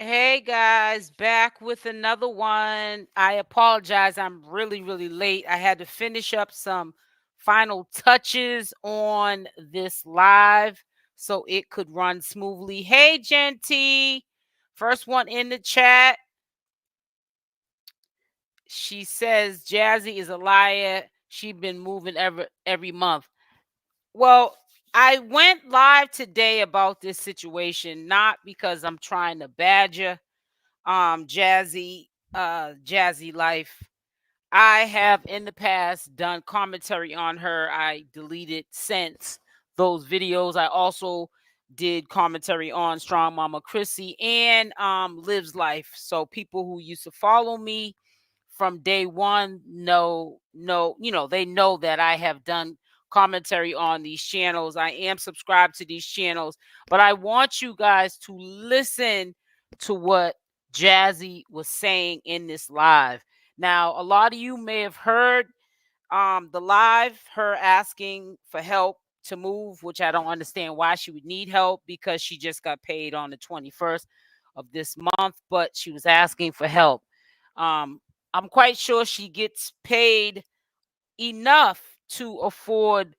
Hey guys, back with another one. I apologize. I'm really, really late. I had to finish up some final touches on this live so it could run smoothly. Hey, Genty. First one in the chat. She says Jazzy is a liar. She been moving every month. Well, I went live today about this situation, not because I'm trying to badger Jazzy life. I have in the past done commentary on her. I deleted since those videos. I also did commentary on Strong Mama Chrissy and Liv's life. So people who used to follow me from day one they know that I have done commentary on these channels. I am subscribed to these channels, but I want you guys to listen to what Jazzy was saying in this live. Now, a lot of you may have heard the live, her asking for help to move, which I don't understand why she would need help because she just got paid on the 21st of this month, but she was asking for help. I'm quite sure she gets paid enough to afford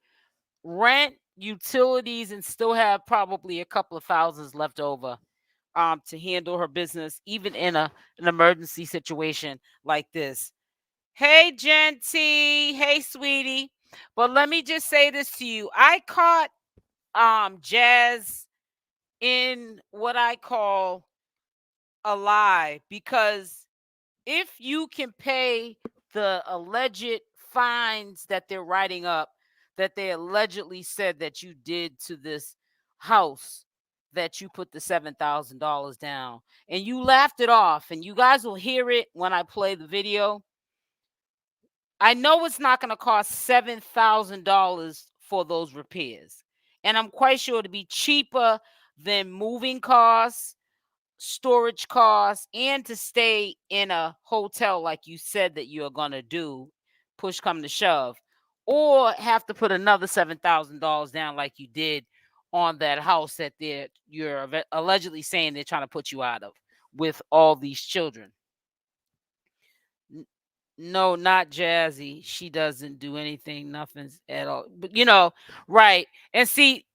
rent, utilities, and still have probably a couple of thousands left over to handle her business, even in an emergency situation like this. Hey, Genty. Hey, sweetie. But let me just say this to you. I caught Jazz in what I call a lie because if you can pay the alleged fines that they're writing up, that they allegedly said that you did to this house, that you put the $7,000 down and you laughed it off, and you guys will hear it when I play the video. I know it's not going to cost $7,000 for those repairs. And I'm quite sure to be cheaper than moving costs, storage costs, and to stay in a hotel like you said that you're going to do, push come to shove, or have to put another $7,000 down like you did on that house that you're allegedly saying they're trying to put you out of with all these children. No, not Jazzy. She doesn't do anything, nothing at all. But right. And see,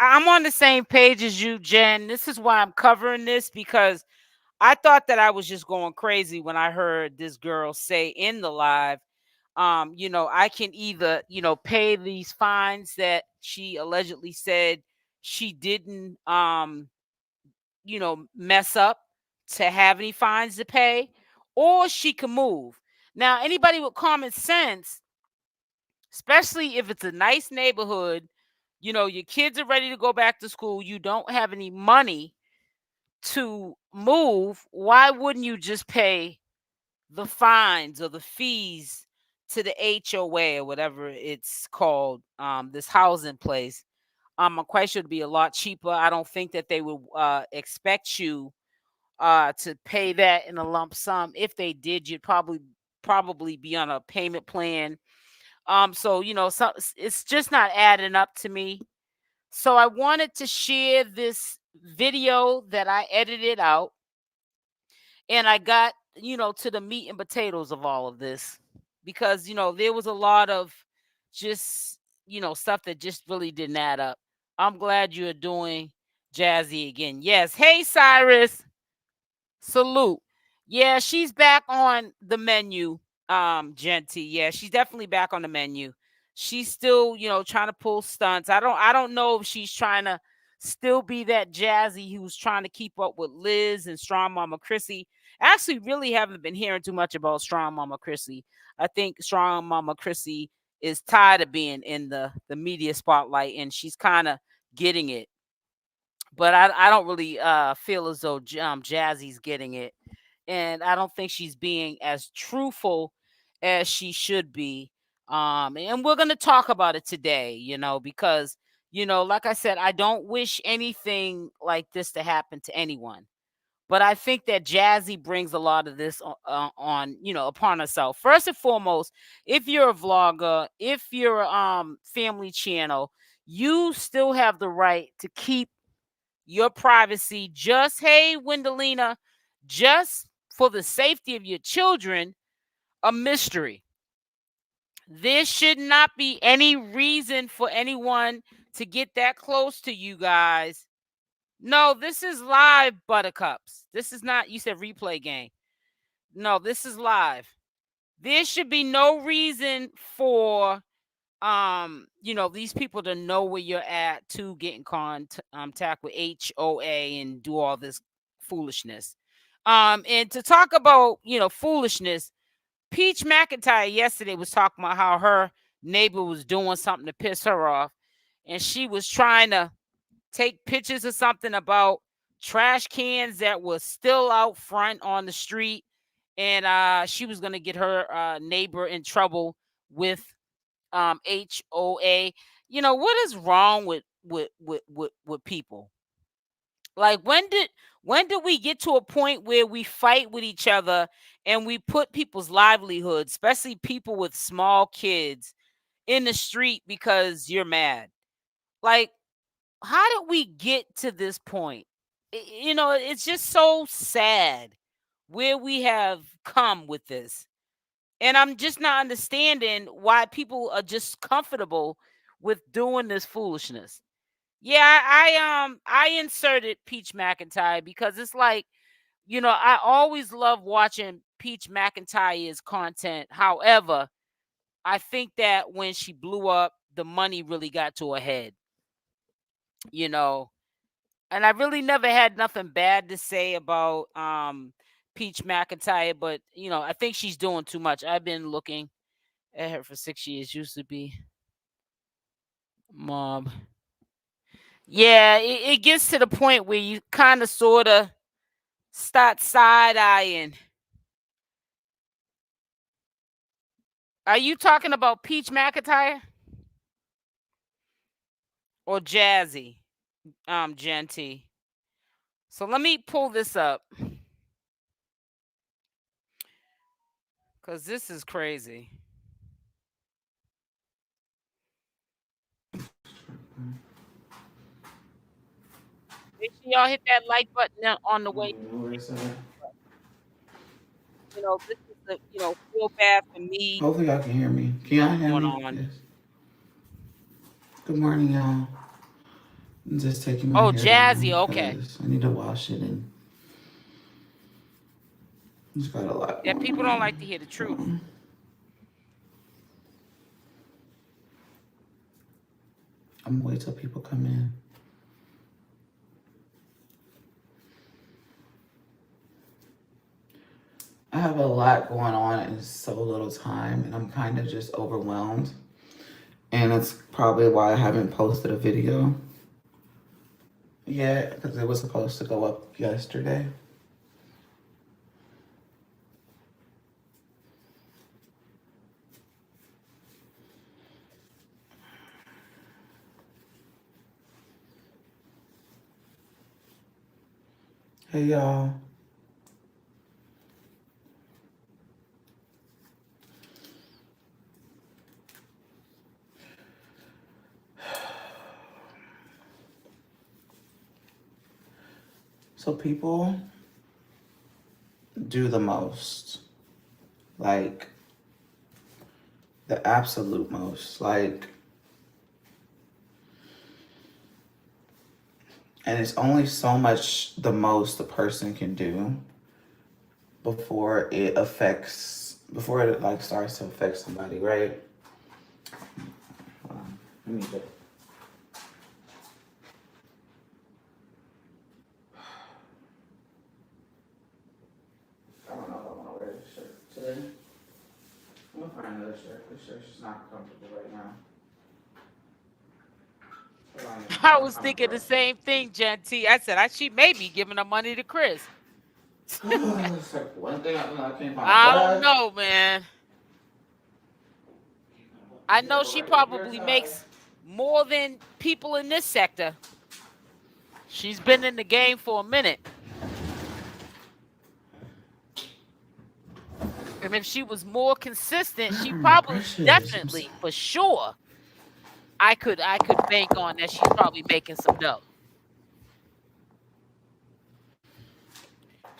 I'm on the same page as you, Jen. This is why I'm covering this, because I thought that I was just going crazy when I heard this girl say in the live, I can either, pay these fines that she allegedly said she didn't mess up to have any fines to pay, or she can move. Now, anybody with common sense, especially if it's a nice neighborhood, your kids are ready to go back to school, you don't have any money to move, why wouldn't you just pay the fines or the fees to the HOA or whatever it's called, this housing place? I'm quite sure it'd be a lot cheaper. I don't think that they would expect you to pay that in a lump sum. If they did, you'd probably be on a payment plan. So it's just not adding up to me. So I wanted to share this video that I edited out, and I got to the meat and potatoes of all of this, because there was a lot of just stuff that just really didn't add up. I'm glad you're doing Jazzy again. Yes. Hey, Cyrus. Salute. Yeah, she's back on the menu, Genty. Yeah, she's definitely back on the menu. She's still, trying to pull stunts. I don't know if she's trying to still be that Jazzy who's trying to keep up with Liz and Strong Mama Chrissy. Actually, really haven't been hearing too much about Strong Mama Chrissy. I think Strong Mama Chrissy is tired of being in the media spotlight, and she's kind of getting it, but I don't really feel as though Jazzy's getting it, and I don't think she's being as truthful as she should be. And we're gonna talk about it today, because like I said, I don't wish anything like this to happen to anyone. But I think that Jazzy brings a lot of this on upon herself. First and foremost, if you're a vlogger, if you're family channel, you still have the right to keep your privacy, just, hey, Wendelina, just for the safety of your children, a mystery. There should not be any reason for anyone to get that close to you guys. No, this is live, Buttercups. This is not, you said replay game. No, this is live. There should be no reason for these people to know where you're at to get in contact with HOA and do all this foolishness. And to talk about, foolishness, Peach McIntyre yesterday was talking about how her neighbor was doing something to piss her off, and she was trying to take pictures of something about trash cans that were still out front on the street, and she was going to get her neighbor in trouble with HOA. What is wrong with people? Like, when did we get to a point where we fight with each other and we put people's livelihoods, especially people with small kids, in the street because you're mad? Like, how did we get to this point? It's just so sad where we have come with this. And I'm just not understanding why people are just comfortable with doing this foolishness. Yeah, I inserted Peach McIntyre because it's like, I always love watching Peach McIntyre's content. However, I think that when she blew up, the money really got to her head. And I really never had nothing bad to say about Peach McIntyre, but I think she's doing too much. I've been looking at her for 6 years. Used to be mob. Yeah, it gets to the point where you kind of sort of start side-eyeing. Are you talking about Peach McIntyre or Jazzy, Genty? So let me pull this up because this is crazy. Make sure y'all hit that like button on the way. This is feel bad for me. Hopefully y'all can hear me. Can y'all hear me? On. Yes. Good morning, y'all. I'm just taking my hair Jazzy, down okay. I need to wash it and just got a lot. Yeah, people don't like to hear the truth. I'm gonna wait till people come in. I have a lot going on in so little time, and I'm kind of just overwhelmed. And it's probably why I haven't posted a video yet, because it was supposed to go up yesterday. Hey, y'all. So people do the most, like the absolute most, like, and it's only so much the most a person can do before it like starts to affect somebody, right? Let me just. I don't know if I want to wear this shirt today. I'm gonna find another shirt. This shirt's just not comfortable right now. I was thinking the same thing, Genty. I said she may be giving her money to Chris. It's like one thing I can't find. I don't know, man. I know she probably makes more than people in this sector. She's been in the game for a minute. And if she was more consistent, she probably, definitely, for sure, I could bank on that she's probably making some dough.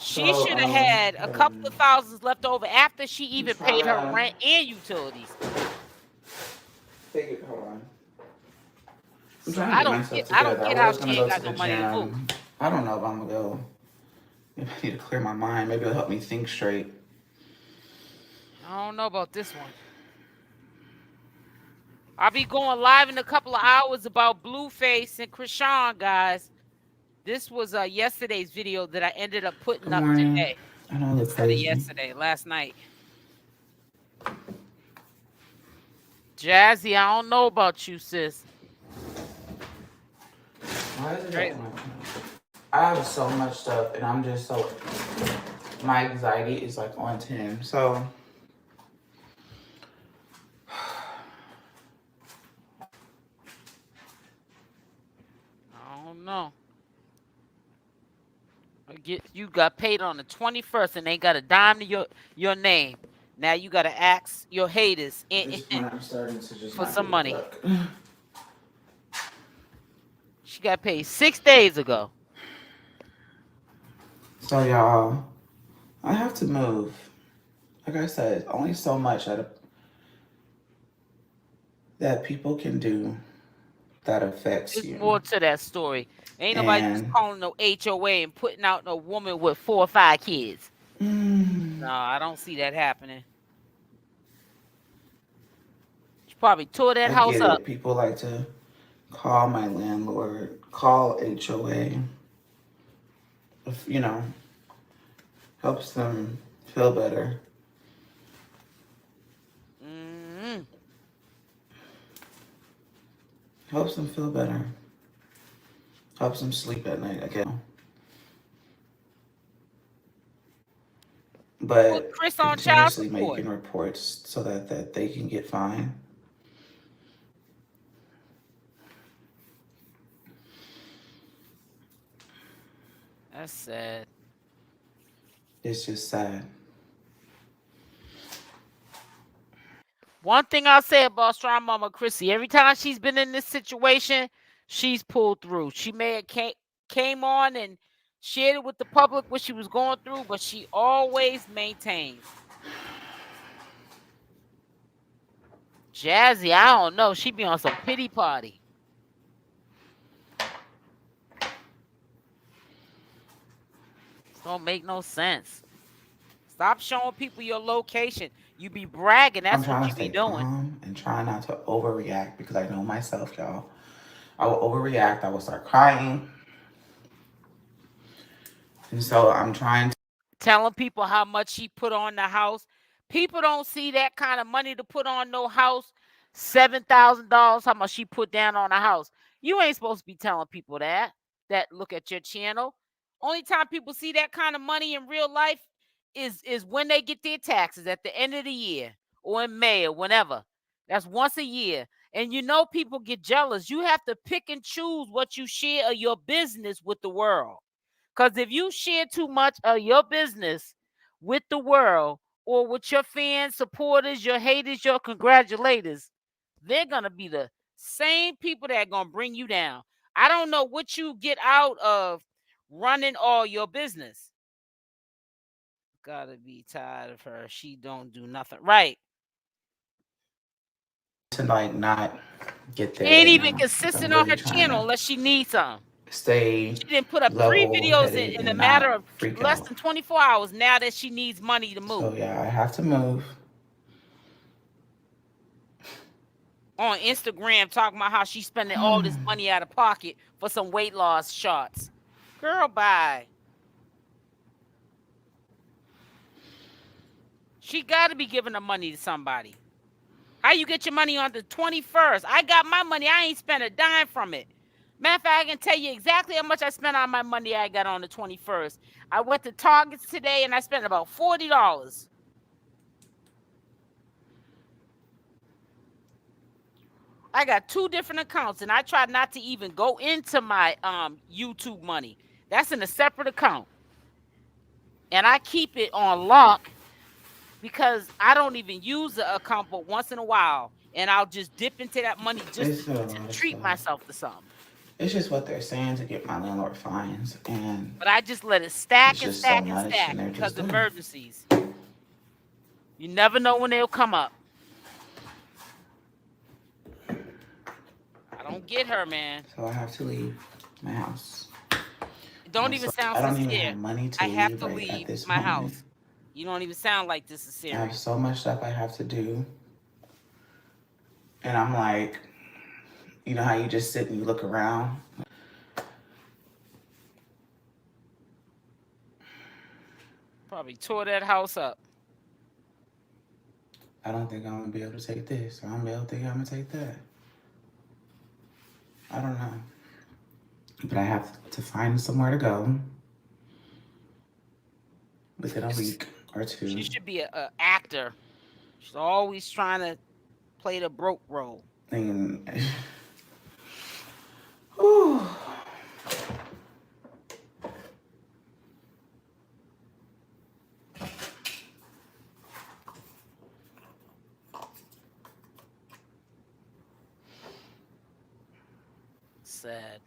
She So, should have had a couple of thousands left over after she I'm even trying paid her to rent and utilities. figure. Hold on. I'm So trying to get myself I don't together. I get how was she gonna ain't go to got the no money to move. gym. I don't know if I'm gonna go. Maybe I need to clear my mind. Maybe it'll help me think straight. I don't know about this one. I'll be going live in a couple of hours about Blueface and Chrisean, guys. This was yesterday's video that I ended up Good putting up morning. today I know I look instead of crazy. yesterday, last night. Jazzy, I don't know about you, sis. Why is it that Crazy. I have so much stuff and I'm just so my anxiety is like on 10. So I don't know. You got paid on the 21st and ain't got a dime to your name. Now you got to ask your haters at this point I'm starting to just for not some give a money. fuck. She got paid 6 days ago. So y'all, I have to move. Like I said, only so much that people can do that affects There's you. more to that story. Ain't nobody just And calling no HOA and putting out no woman with 4 or 5 kids. No, I don't see that happening. She probably tore that I house get up. it. People like to call my landlord, call HOA. If, helps them feel better. Mm-hmm. Helps them feel better. Helps them sleep at night, I guess. Put But Chris on child continuously support. making reports so that they can get fined. That's sad. It's just sad. One thing I'll say about Strong Mama Chrissy, every time she's been in this situation, she's pulled through. She may have came on and shared it with the public what she was going through, but she always maintains. Jazzy, I don't know. She be on some pity party. This don't make no sense. Stop showing people your location. You be bragging. I'm That's what trying to you be stay doing. calm and try not to overreact because I know myself, y'all. I will overreact. I will start crying. And so I'm trying to. Telling people how much she put on the house. People don't see that kind of money to put on no house. $7,000, how much she put down on a house. You ain't supposed to be telling people that look at your channel. Only time people see that kind of money in real life is when they get their taxes at the end of the year or in May or whenever. That's once a year. And people get jealous. You have to pick and choose what you share of your business with the world. Because if you share too much of your business with the world or with your fans, supporters, your haters, your congratulators, they're going to be the same people that are going to bring you down. I don't know what you get out of running all your business. Gotta be tired of her. She don't do nothing right. To like not get She there ain't right even now. Like I'm consistent on really her trying channel to unless she needs some. stay She didn't put up 3 level videos headed in a and matter not of freak less out. than 24 hours now that she needs money to So move. yeah, I have to move. On Instagram talking about how she's spending all this money out of pocket for some weight loss shots. Girl, bye. She got to be giving the money to somebody. How you get your money on the 21st? I got my money. I ain't spent a dime from it. Matter of fact, I can tell you exactly how much I spent on my money I got on the 21st. I went to Target's today and I spent about $40. I got 2 different accounts and I tried not to even go into my YouTube money. That's in a separate account. And I keep it on lock because I don't even use the account but once in a while. And I'll just dip into that money just It's a to lot of treat stuff. myself to something. It's just what they're saying to get my landlord fines, and But I just let it stack it's and just so stack and much, stack and they're because just of done. emergencies. You never know when they'll come up. I don't get her, man. So I have to leave my house. It don't even So sound I don't even sincere. have money to I have leave to right at leave this my moment. house. You don't even sound like this is I have serious. so much stuff I have to do, and I'm like, you know how you just sit and you look around. Probably tore that house up. I don't think I'm gonna be able to take this. I don't think I'm gonna take that. I don't know, but I have to find somewhere to go within a week or She two. should be a actor. She's always trying to play the broke role. And whew, Sad.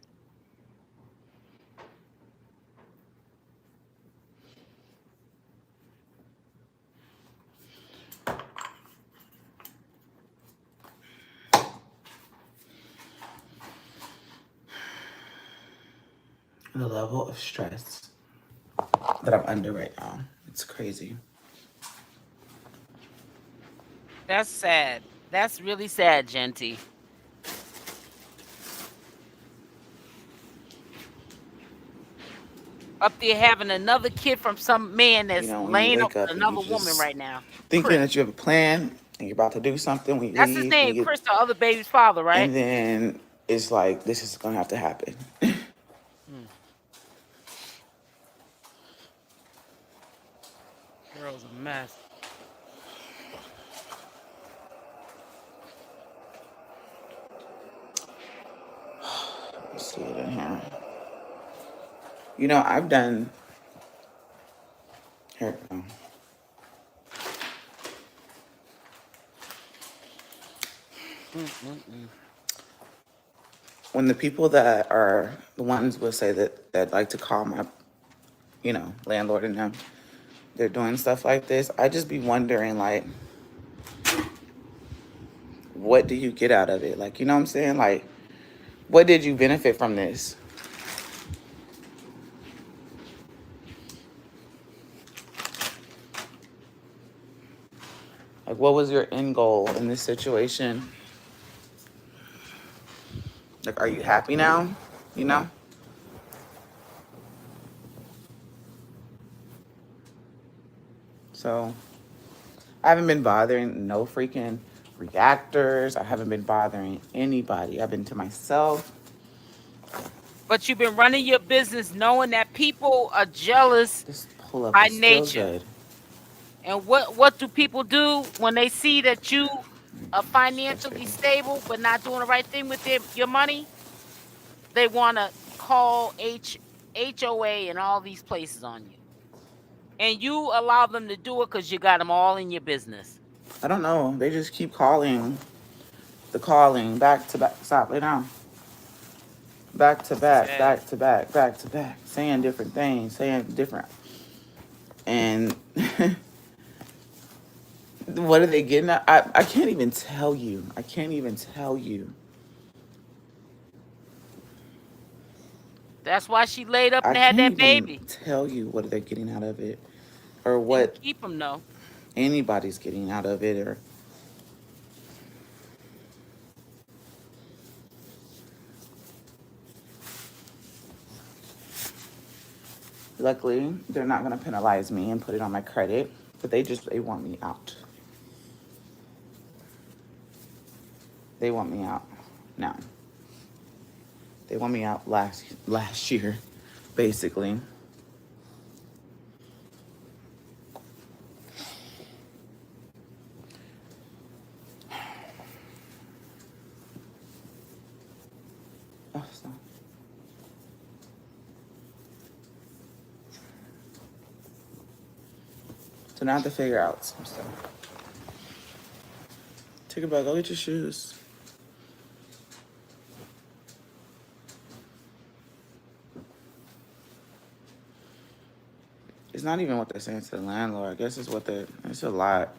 the level of stress that I'm under right now, it's crazy. That's sad. That's really sad, Genty. Up there having another kid from some man You that's know, when you laying up wake up with and you another woman just right now. thinking Chris. that you have a plan and you're about to do something when you That's his leave and name, you get, Chris, the other baby's father, right? and then it's like this is gonna have to happen. Hmm. Girl's a mess. Let's see it in here. You know, I've done here. Mm-mm-mm. When the people that are the ones will say that like to call my, landlord and them, they're doing stuff like this. I just be wondering like, what do you get out of it? Like, you know what I'm saying? Like, what did you benefit from this? Like, what was your end goal in this situation? Like, are you happy now? You know? So, I haven't been bothering no freaking reactors. I haven't been bothering anybody. I've been to myself. But you've been running your business knowing that people are jealous This pull up by is still nature. good. And what do people do when they see that you are financially stable but not doing the right thing with your money? They want to call HOA and all these places on you. And you allow them to do it because you got them all in your business. I don't know. They just keep calling back to back. Stop, lay down. Back to back, Sad. back to back, back to back, saying different things, saying different. And what are they getting at? I can't even tell you. I can't even tell you. That's why she laid up I and had can't that even baby. tell you what they're getting out of it or Didn't what keep them, though. anybody's getting out of it or luckily they're not going to penalize me and put it on my credit, but they want me out. They want me out now. They want me out last year, basically. Oh, stop. So now I have to figure out some stuff. Take it back. Go get your shoes. It's not even what they're saying to the landlord. I guess it's a lot.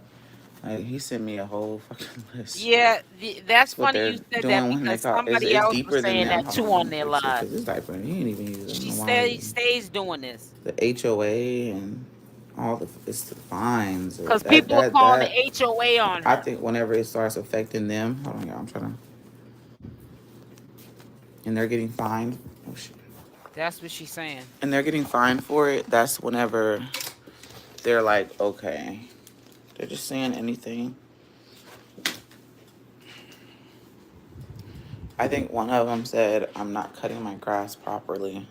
Like, he sent me a whole fucking list. Yeah, that's It's what funny they're you said that doing when they because call. somebody It's else was deeper than saying them. that Hold too on, let on me their fix it live. because this diaper, he ain't even using it. I don't She know why he didn't. stays doing this The HOA and all it's the fines. Or because people are calling the that. HOA on I her. think whenever it starts affecting them, hold on, y'all, I'm trying to, and they're getting fined. Oh shit. That's what she's saying. And they're getting fined for it. That's whenever they're like, okay, they're just saying anything. I think one of them said, I'm not cutting my grass properly.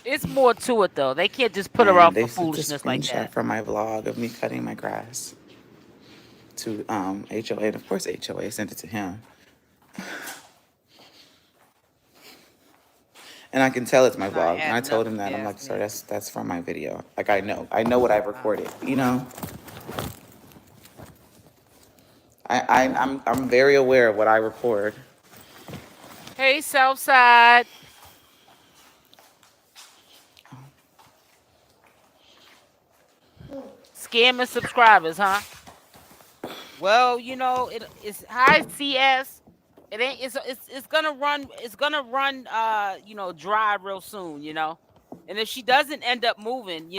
It's more to it though. They can't just put her And off they for sent a foolishness like screenshot that. from my vlog of me cutting my grass to HOA. And of course, HOA sent it to him. And I can tell it's my Not vlog. And I adding told up him if that. you I'm like, ask sir, me. that's from my video. Like, I know what I've Wow. recorded, you know? I'm very aware of what I record. Hey, Southside. Scamming subscribers, huh? Well, it's high CS. It ain't. It's gonna run. It's gonna run. Dry real soon. And if she doesn't end up moving,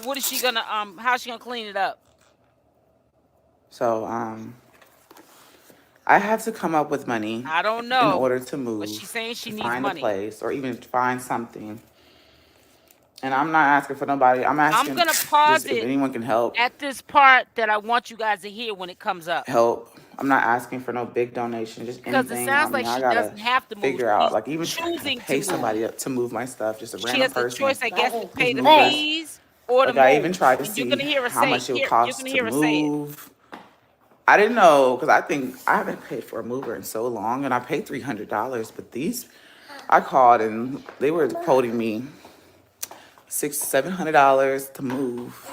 what is she gonna how's she gonna clean it up? So, I had to come up with money I don't in know, order to but she's move, saying to she needs find a money. place, or even find something. And I'm not asking for nobody. I'm I'm asking gonna pause just if it anyone can help. at this part that I want you guys to hear when it comes up Help. I'm not asking for no big donation, just because it anything. I sounds mean, like I she gotta doesn't have to move. figure out, She's like, even I gotta choosing to pay move. somebody up to move my stuff, just a She random has a person. choice, I guess, to Just pay the move us. fees or to Like, I even move. tried to And you're see gonna hear her how say much it would you're cost gonna to hear her say it. move. I didn't know because I think I haven't paid for a mover in so long, and I paid $300. But I called and they were quoting me $700 to move.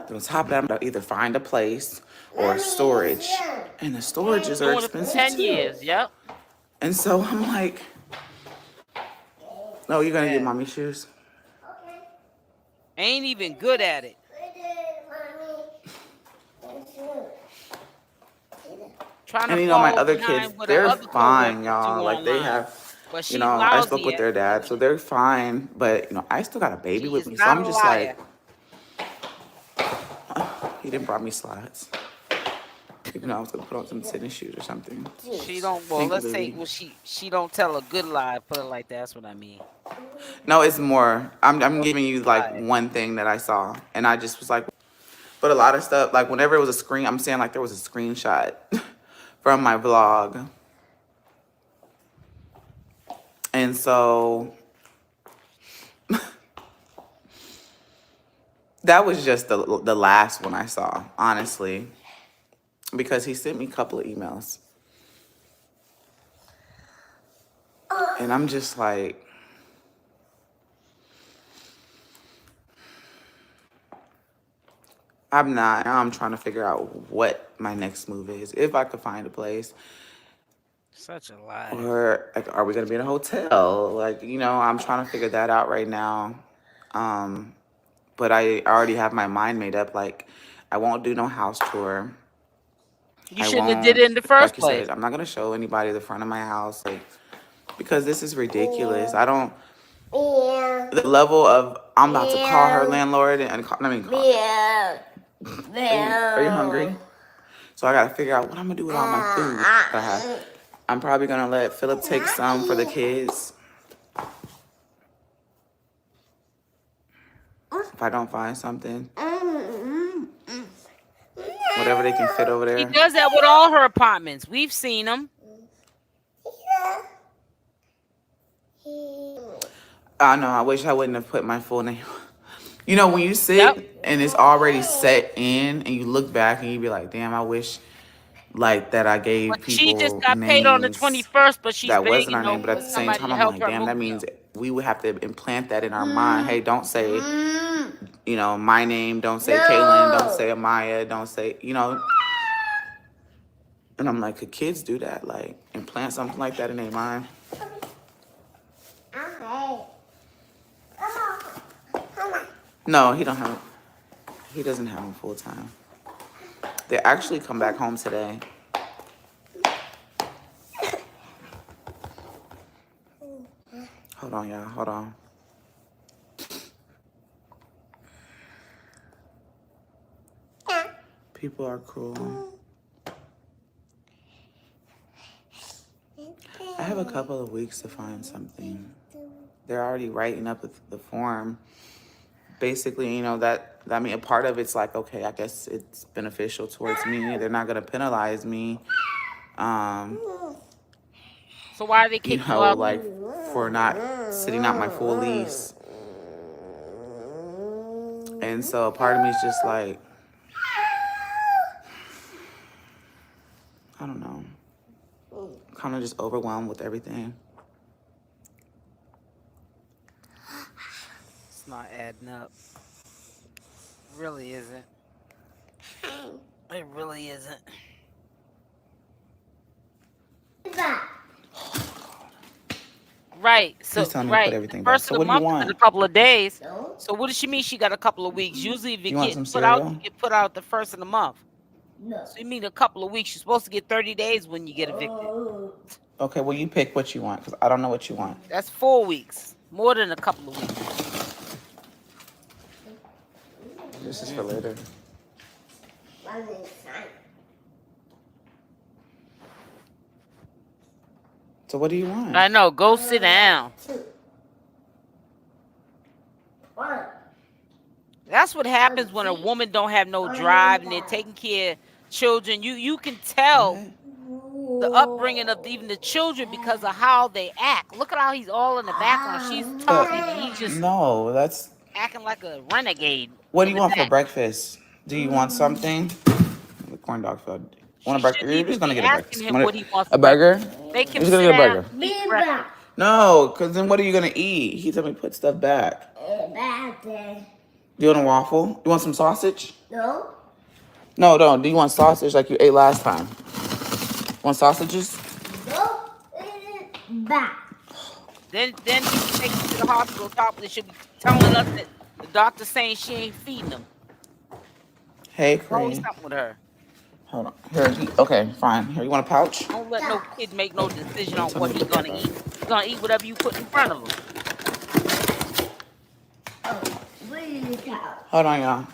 Then on top of that, I'm gonna either find a place or storage, and the storages are Doing it for expensive 10 too. years. Yep. And so I'm like, no, you're gonna get Yeah. mommy shoes. Ain't even good at it. Trying to And my follow other kids, behind what her they're other fine, coworkers do y'all. Like they online. have, But she's I spoke lousy with at their dad, doing so it. they're fine. But I still got a baby She with is me, so not I'm a just like, liar. he didn't brought me slides. Even though I was gonna put on some tennis shoes or something. She don't. Well, Thank you, let's say. Lily. Well, she don't tell a good lie. Put it like that. That's what I mean. No, it's more. I'm giving you like Lie. one thing that I saw, and I just was like, but a lot of stuff, like whenever it was a screen, I'm saying like there was a screenshot from my vlog, and so that was just the last one I saw, honestly, because he sent me a couple of emails, and I'm just like, I'm not. Now I'm trying to figure out what my next move is, if I could find a place. Such a lie. Or like, are we gonna be in a hotel? Like, I'm trying to figure that out right now. But I already have my mind made up. Like, I won't do no house tour. You I shouldn't have did won't, it in the first like you place. said, I'm not gonna show anybody the front of my house, like, because this is ridiculous. I don't. The level of I'm about to call her landlord and call, I mean, call, are you hungry? So I gotta figure out what I'm gonna do with all my food that I have. I'm probably gonna let Philip take some for the kids. If I don't find something, whatever they can fit over She there. does that with all her apartments. We've seen them. I know. I wish I wouldn't have put my full name. When you Yep. sit and it's already set in, and you look back and you be like, "Damn, I wish like that I But gave she just people got paid on the names 21st, but she's that wasn't begging our though name." But at for the same somebody time, to I'm help like, her "Damn, that move means though. we would have to implant that in our mind. Hey, don't say, my name. Don't say Kaylin. Don't say Amaya. Don't say. And I'm like, could kids do that? Like, implant something like that in their mind? No, he don't have. He doesn't have them full time. They actually come back home today. Hold on, y'all. Hold on. People are cruel. I have a couple of weeks to find something. They're already writing up the form. Basically, you know, that I mean, a part of it's like, okay, I guess it's beneficial towards me. They're not gonna penalize me. Um, So why they you kick you know, out? like for not sitting out my full lease. And so a part of me is just like, I don't know, kind of just overwhelmed with everything. It's not adding up. Really isn't. It really isn't. Right. He's So telling me to put right. The everything back. first So of the what do you month is in a want? couple of days. So what does she mean? She got a couple of weeks. Usually, if You it want get some put out, cereal? you get put out the first of the month. So you mean a couple of weeks? You're supposed to get 30 days when you get evicted. Okay, well, you pick what you want because I don't know what you want. That's 4 weeks. More than a couple of weeks. This is for later. So what do you want? I know. Go sit down. That's what happens when a woman don't have no drive and they're taking care of children. You can tell What? the upbringing of even the children because of how they act. Look at how he's all in the background. She's talking and he's just No, that's. acting like a renegade What do in you the want for back. breakfast? Do you want something? The corn dog fell. Want a She burger? shouldn't You're even just gonna be get a asking breakfast. him what he wants A for burger? breakfast. Make You're him just gonna sit get a down burger. and eat breakfast. No, because then what are you gonna eat? He told me to put stuff back. Do you want a waffle? You want some sausage? No. No, don't. Do you want sausage like you ate last time? Want sausages? No. Back. Then he can take him to the hospital. Doctor should be telling us that the doctor's saying she ain't feeding him. Hey, Always Cree. something with her. Hold on. Here, okay, fine. Here, you want a pouch? Don't let no kid make no decision You on tell me what to he put that gonna back. eat. He gonna eat whatever you put in front of him. Hold on, y'all.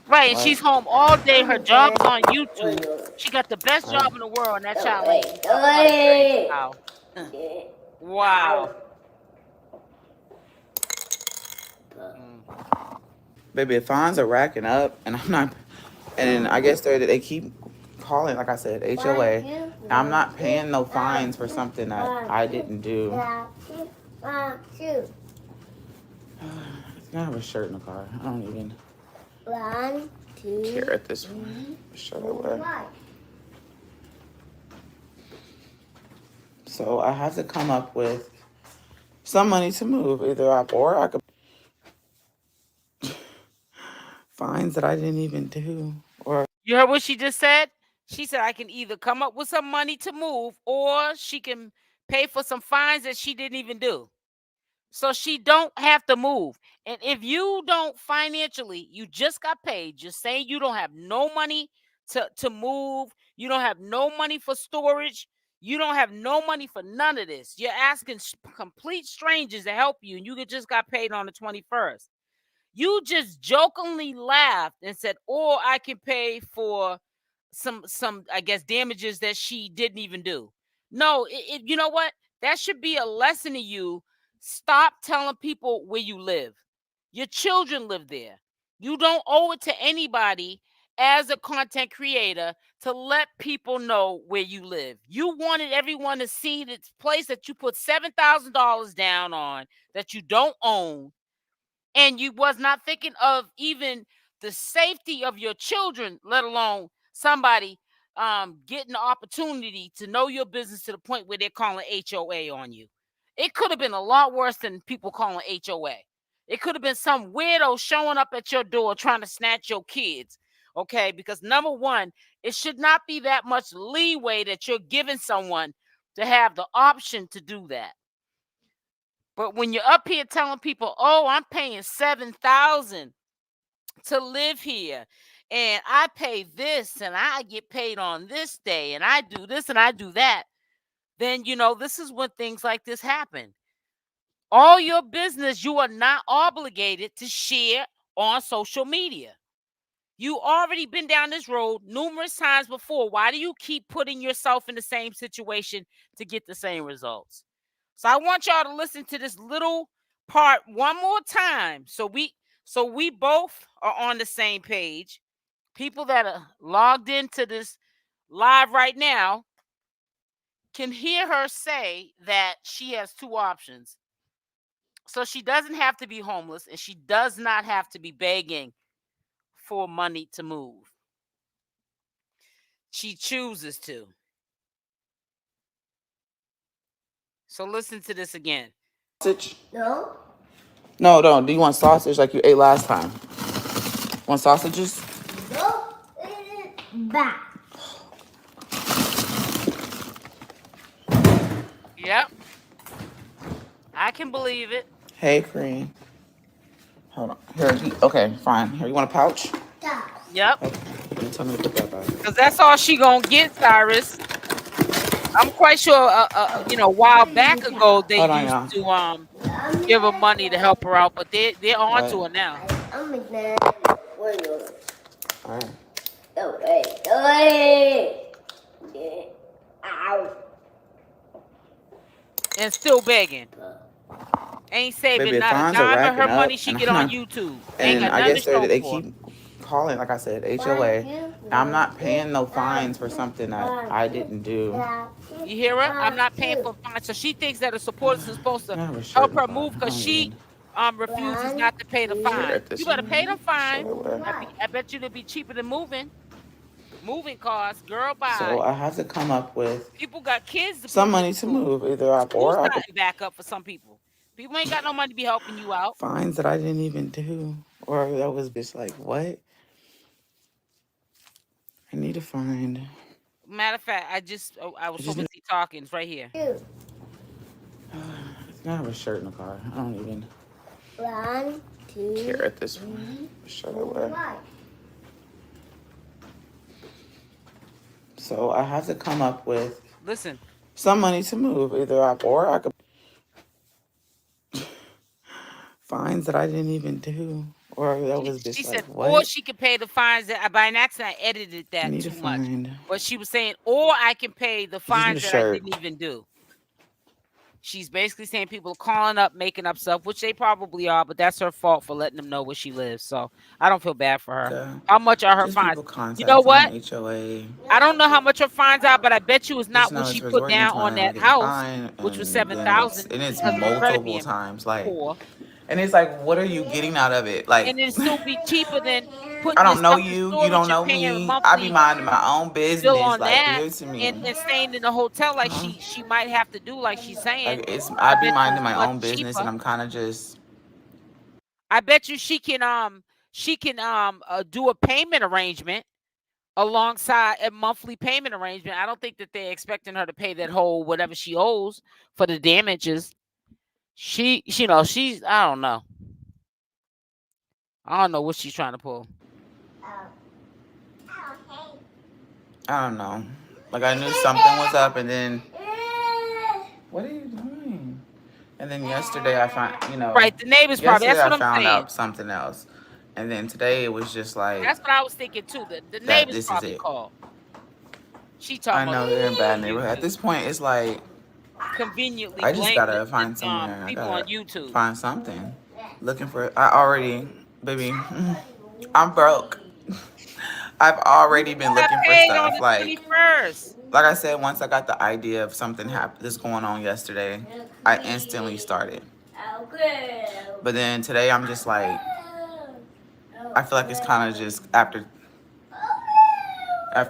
Right, and she's What? home all day. Her job is on YouTube. She got the best job in the world, and that child ain't eating something like wow. Wow. Mm. Baby, the fines are racking up, and I'm not. And I guess they keep calling, like I said, HOA. And I'm not paying no fines for something that I didn't do. I have a shirt in the car. I don't even care at this point. The shirt I wear. So I have to come up with some money to move, or I could fines that I didn't even do, or You heard what she just said? She said I can either come up with some money to move, or she can pay for some fines that she didn't even do. So she don't have to move. And if you don't financially, you just got paid, just saying you don't have no money to move, you don't have no money for storage, you don't have no money for none of this. You're asking complete strangers to help you, and you just got paid on the 21st. You just jokingly laughed and said, "Or I can pay for some I guess damages that she didn't even do." No, you know what? That should be a lesson to you. Stop telling people where you live. Your children live there. You don't owe it to anybody as a content creator to let people know where you live. You wanted everyone to see this place that you put $7,000 down on that you don't own, and you was not thinking of even the safety of your children, let alone somebody getting the opportunity to know your business to the point where they're calling HOA on you. It could have been a lot worse than people calling HOA. It could have been some weirdo showing up at your door trying to snatch your kids. Okay, because number one, it should not be that much leeway that you're giving someone to have the option to do that. But when you're up here telling people, "Oh, I'm paying $7,000 to live here, and I pay this, and I get paid on this day, and I do this and I do that," then this is when things like this happen. All your business you are not obligated to share on social media. You already been down this road numerous times before. Why do you keep putting yourself in the same situation to get the same results? So I want y'all to listen to this little part one more time so we both are on the same page. People that are logged into this live right now can hear her say that she has two options. So she doesn't have to be homeless, and she does not have to be begging for money to move. She chooses to. So listen to this again. Sausage? No. No. Do you want sausage like you ate last time? Want sausages? No. It is back. Yep. I can believe it. Hey, Kween. Hold on. Here. Okay, fine. Here, you want a pouch? Stop. Yep. Okay. You tell me to put that back. Because that's all she gonna get, Cyrus. I'm quite sure, a while back ago they Hold on, used y'all. to give her money to help her out, but they're on to her now. I'm McNair. Where are you? All right. Oh, wait. Ow. And still begging. Ain't saving Baby, the not a fines are dime of her racking money up, she and get I'm on not- YouTube. Ain't And got I nothing guess to show they for. keep calling, like I said, HOA. And I'm not paying no fines for something that I didn't do. You hear her? I'm not paying for fines. So she thinks that a supporters is supposed to I have a shirt help in the her car. move I because don't she refuses not to pay the Here fine. at this You better pay them fines. show where. I bet you it'll be cheaper than moving. Moving costs, girl, So bye. I have to come up with People got kids to some put money to to school. move. Either I School's or I not could in backup for some people. People ain't got no money to be helping you out. fines that I didn't even do. Or that was just like, what? I need to find. Matter of fact, I was so busy talking. It's right here. I have a shirt in the car. I don't even 1, 2, care at this point. Shirt I wear. 5. So I have to come up with Listen. some money to move. Either I or I could fines that I didn't even do. Or that was just She like, said, what? or she could pay the fines that by an accident I edited I that need too to much. find. But she was saying, or I can pay the This is fines the that I shirt. didn't even do. She's basically saying people are calling up, making up stuff, which they probably are, but that's her fault for letting them know where she lives. So I don't feel bad for her. How much are her Just fines? people You know contacting what? HOA. I don't know how much her fines are, but I bet you it's Just not know what it's she put resorting down to on my that getting house, fined, which was and then $7,000 it's because of the credit multiple being times. Like, poor. and it's like, what are you getting out of it? Like, And it'd still be cheaper than I putting your don't know stuff in you. You storage don't and know paying me. I be monthly minding my own bill business. on Like, that give it to me. and staying in a hotel like Huh? she might have to do, like she's saying. Like, I I be bet you minding it's my much own business, and cheaper. I'm kind of just. I bet you she can do a payment arrangement alongside a monthly payment arrangement. I don't think that they're expecting her to pay that whole whatever she owes for the damages. She's I don't know. I don't know what she's trying to pull. I don't know. Like, I knew something was up, and then. What are you doing? And then yesterday I found, Right, the neighbors probably. yesterday That's I what I'm found saying. out something else. And then today it was just like, That's what I was thinking too. The that neighbors this is probably it. called. She I talking know about they're in bad neighborhood. At YouTube. this point, it's like, Conveniently I just blame gotta find somewhere. I people on gotta YouTube. find something. Looking for, baby, I'm broke. I've already been Got looking for paid on stuff. the Like 21st. I said, once I got the idea of something that's going on yesterday, I instantly started. But then today I'm just like, I feel like it's kind of just after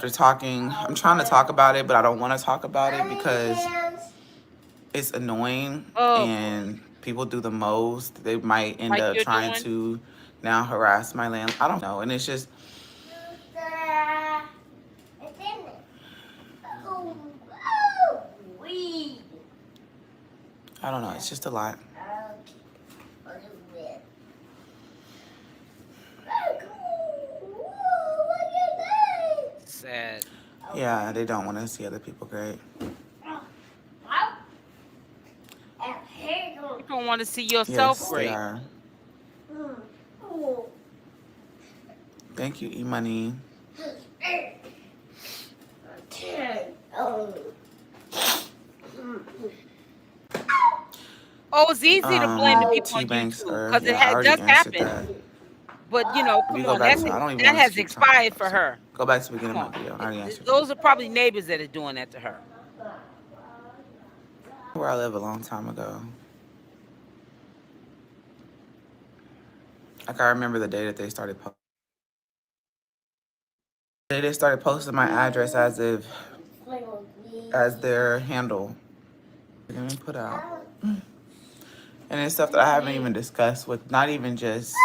talking, I'm trying to talk about it, but I don't want to talk about it because it's annoying and people do the most. They might end Like up you're trying doing. to now harass my land. I don't know. And it's just, I don't know. It's just a lot. Yeah, they don't want to see other people great. You don't want to see yourself Yes, they great. are. Thank you, E-Money. Oh, it's easy to blame the people on T-Banks, YouTube or because yeah, I already does answered happen. that. But If come you go on, back to, I don't even that want to has keep talking. expired for her. Go back to the beginning Come of on, my video. I already answered those that. are probably neighbors that are doing that to her. Where I live a long time ago. Like, I remember the day that they started posting. They started posting my address as their handle. They're gonna put out. And it's stuff that I haven't even discussed with, not even just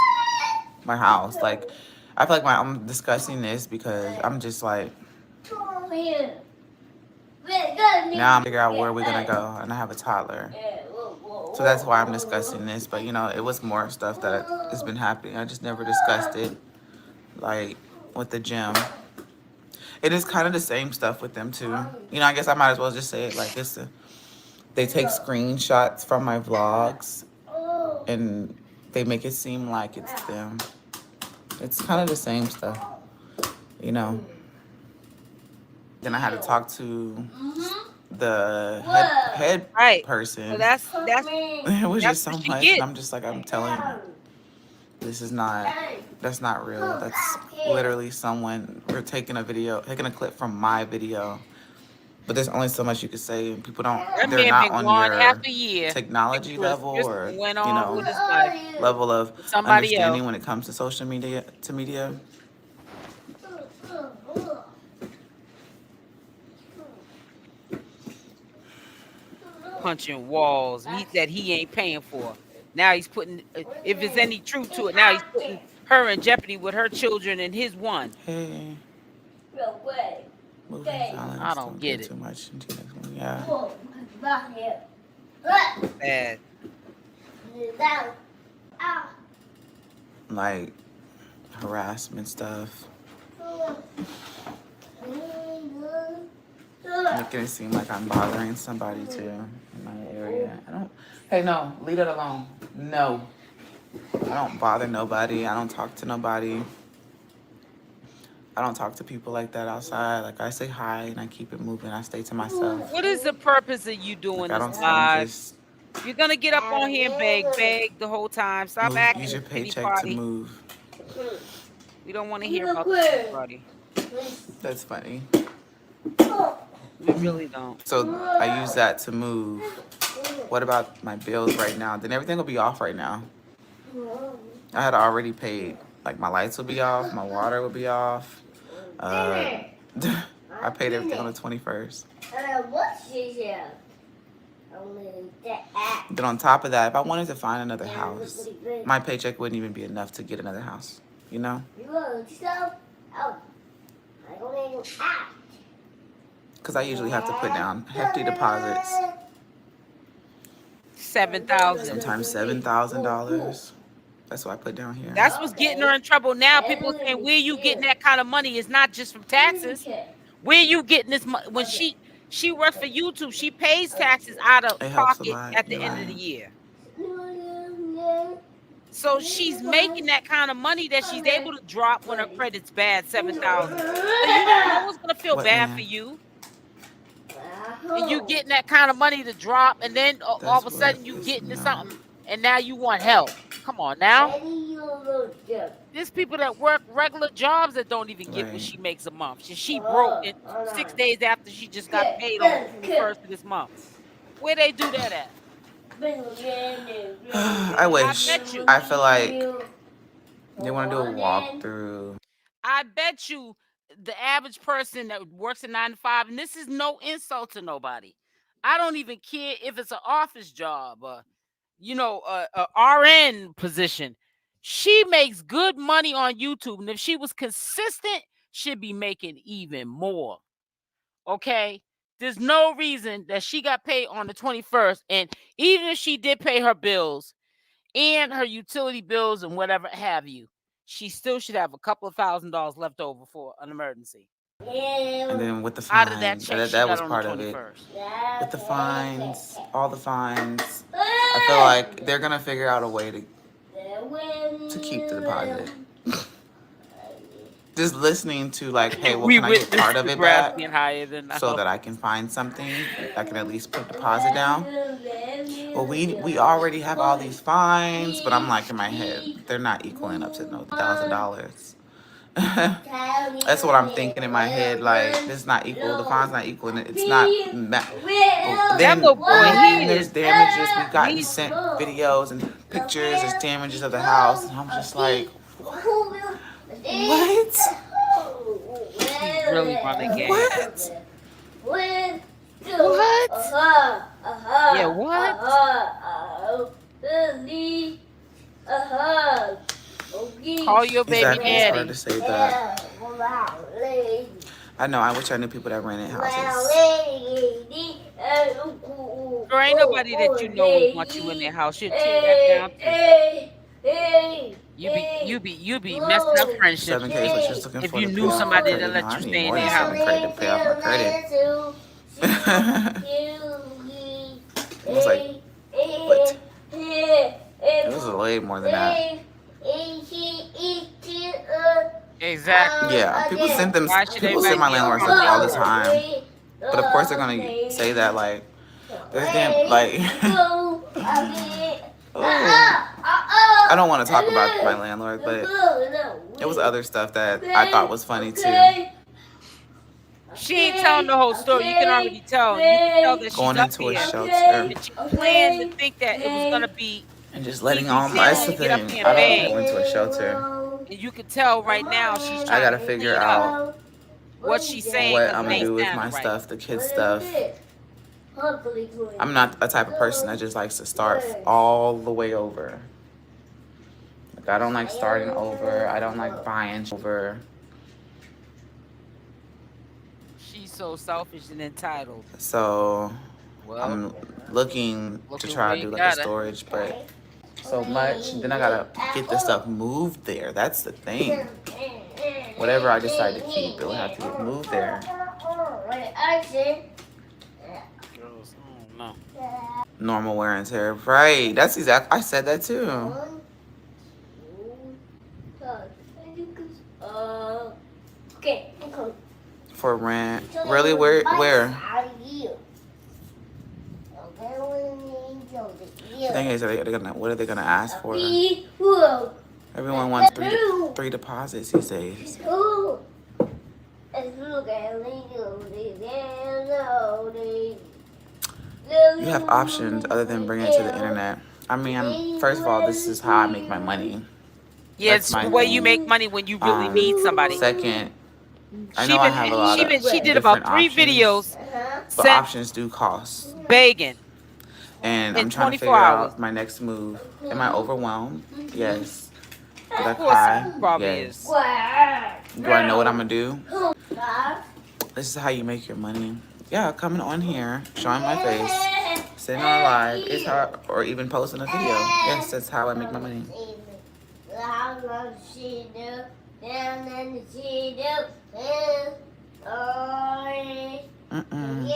my house. Like, I feel like I'm discussing this because I'm just like, now I'm figure out where we're gonna go, and I have a toddler. So that's why I'm discussing this. But you know, it was more stuff that has been happening. I just never discussed it, like with the gym. It is kind of the same stuff with them too. You know, I guess I might as well just say it like it's they take screenshots from my vlogs and they make it seem like it's them. It's kind of the same stuff, you know. Then I had to talk to the head Right. person. So that's It was just so what she much, get. and I'm just like, I'm telling you, that's not real. That's literally someone, we're taking a clip from my video. But there's only so much you can say, and people That they're man not been on gone half your a year. technology level Just or, went you on know, with his life level of with somebody else. understanding when it comes to social media, Punching walls that he ain't paying for. Now he's putting, if there's any truth to it, now he's putting her in jeopardy with her children and his one. Hey. Move in silence. I don't get do it. too much into next one. Yeah. Bad. Like harassment stuff. Making it seem like I'm bothering somebody too in my area. Hey, no, leave it alone. No. I don't bother nobody. I don't talk to nobody. I don't talk to people like that outside. Like, I say hi and I keep it moving. I stay to myself. What is the purpose of you doing Like, I this don't live? just You're gonna get up on here and beg the whole time. Stop acting use your pity paycheck party. to move. We don't want to hear about the party. That's funny. We really don't. So I use that to move. What about my bills right now? Then everything will be off right now. I had already paid. Like, my lights will be off, my water will be off. I paid everything on the 21st. Then on top of that, if I wanted to find another house, my paycheck wouldn't even be enough to get another house, you know? Because I usually have to put down hefty deposits. $7,000. Sometimes $7,000. That's what I put down here. That's what's getting her in trouble now. People saying, where you getting that kind of money? It's not just from taxes. Where you getting this money? When she works for YouTube, she pays taxes out of pocket at the end of the year. So she's making that kind of money that she's able to drop when her credit's bad, $7,000. So you don't know what's gonna feel bad for you. And you getting that kind of money to drop, and then all of a sudden you get into something, and now you want help. Come on now. There's people that work regular jobs that don't even get what she makes a month. She broke it 6 days after she just got paid on the first of this month. Where they do that at? I wish. I feel like they want to do a walkthrough. I bet you the average person that works a 9 to 5, and this is no insult to nobody. I don't even care if it's an office job or, you know, a RN position. She makes good money on YouTube, and if she was consistent, she'd be making even more. Okay? There's no reason that she got paid on the 21st, and even if she did pay her bills and her utility bills and whatever have you, she still should have a couple of $1,000s left over for an emergency. And then with the Out of that fines, check she that got was on the part of it. 21st. With the fines, all the fines, I feel like they're gonna figure out a way to keep the deposit. Just listening to like, hey, well, We can I get witnessed part of the it grass back being higher than the so house. that I can find something I can at least put deposit down? Well, we already have all these fines, but I'm like in my head, they're not equaling up to no $1,000. That's what I'm thinking in my head. Like, it's not equal. The fine's not equal. And it's not. That Then little boy, he there's is. damages. We've gotten He's sent videos and pictures. There's damages of the house, and I'm just like, what? he's really running game. What? What? Yeah, what? Call your baby Exactly. It's hard daddy. to say that. I know. I wish I knew people that rented houses. There ain't nobody that you know will want you in their house. You'll tear that down too. You be messing up friendships 7K is what she was looking if for you to pay knew off my somebody that credit. No, let I you need stay in more than their house. 7K to pay off my credit. It was like, what? It was way more than that. Exactly. Yeah, people send them. Why should they People send rent my you landlord from stuff all the neighborhood? time. But of course they're gonna say that like, there's damn like. I don't want to talk about my landlord, but it was other stuff that I thought was funny too. She ain't telling the whole story. You can already tell. You can tell that she's Going up into a here shelter and she planned to think that it was gonna be and just letting easy all my. sailing That's the to get up thing. here I and don't beg. go into a shelter. And you can tell right now she's I trying gotta to figure clean up out what she's saying what because I'm it gonna ain't do with my sounding right. stuff, the kids' stuff. I'm not a type of person that just likes to start all the way over. Like, I don't like starting over. I don't like buying over. She's so selfish and entitled. So Well, I'm looking look to at try where to you do like a got her. storage, but so much. Then I gotta get the stuff moved there. That's the thing. Whatever I decide to keep, it will have to get moved there. Girls, I don't know. Normal wear and tear. Right. That's exact. I said that too. Okay. For rent. Really? Where? The thing is, what are they gonna ask for? Everyone wants three deposits these days. You have options other than bringing it to the internet. I mean, first of all, this is how I make my money. Yeah, That's it's my the way you make thing. money when you really need somebody. Second, I She know I been have a lot of she did different about 3 options, videos but sent options do cost. begging And in I'm trying to 24 figure hours. out my next move. Am I overwhelmed? Yes. Did I Of course, cry? it probably Yes. is. Do I know what I'm gonna do? This is how you make your money. Yeah, coming on here, showing my face, sitting on live, is how, or even posting a video. Yes, that's how I make my money. Mm-mm.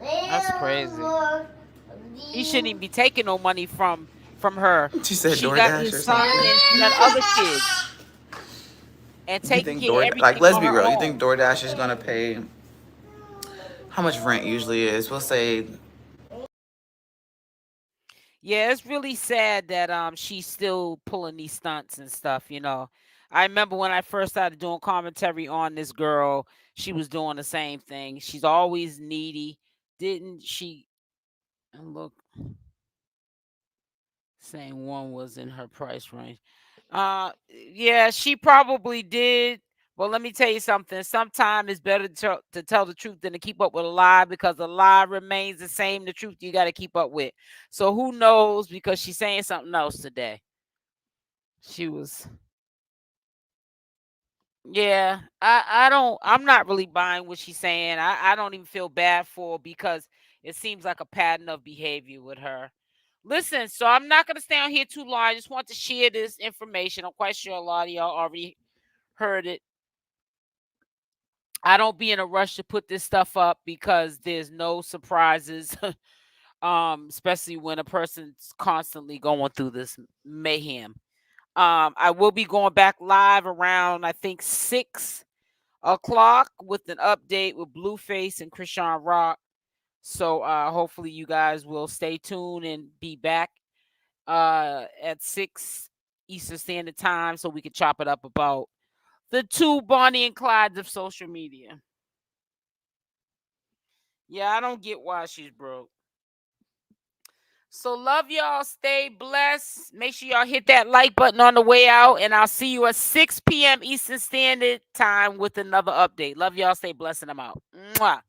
That's crazy. He shouldn't even be taking no money from her. She said She got DoorDash or his son something. and she got other kids and You taking think care of like, everything let's on be her real. You own. think DoorDash is gonna pay how much rent usually is? We'll say. Yeah, it's really sad that she's still pulling these stunts and stuff. I remember when I first started doing commentary on this girl, she was doing the same thing. She's always needy. Didn't she look saying one was in her price range? Yeah, she probably did. But let me tell you something. Sometimes it's better to tell the truth than to keep up with a lie because a lie remains the same. The truth you got to keep up with. So who knows? Because she's saying something else today. She was, yeah. I'm not really buying what she's saying. I don't even feel bad for her because it seems like a pattern of behavior with her. Listen, so I'm not gonna stay on here too long. I just want to share this information. I'm quite sure a lot of y'all already heard it. I don't be in a rush to put this stuff up because there's no surprises. Especially when a person's constantly going through this mayhem. I will be going back live around, I think, 6 o'clock with an update with Blueface and Chrisean Rock. So hopefully you guys will stay tuned and be back at 6 Eastern Standard Time so we can chop it up about the two Bonnie and Clydes of social media. Yeah, I don't get why she's broke. So love y'all. Stay blessed. Make sure y'all hit that like button on the way out. And I'll see you at 6 p.m. Eastern Standard Time with another update. Love y'all. Stay blessed and I'm out. Mwah.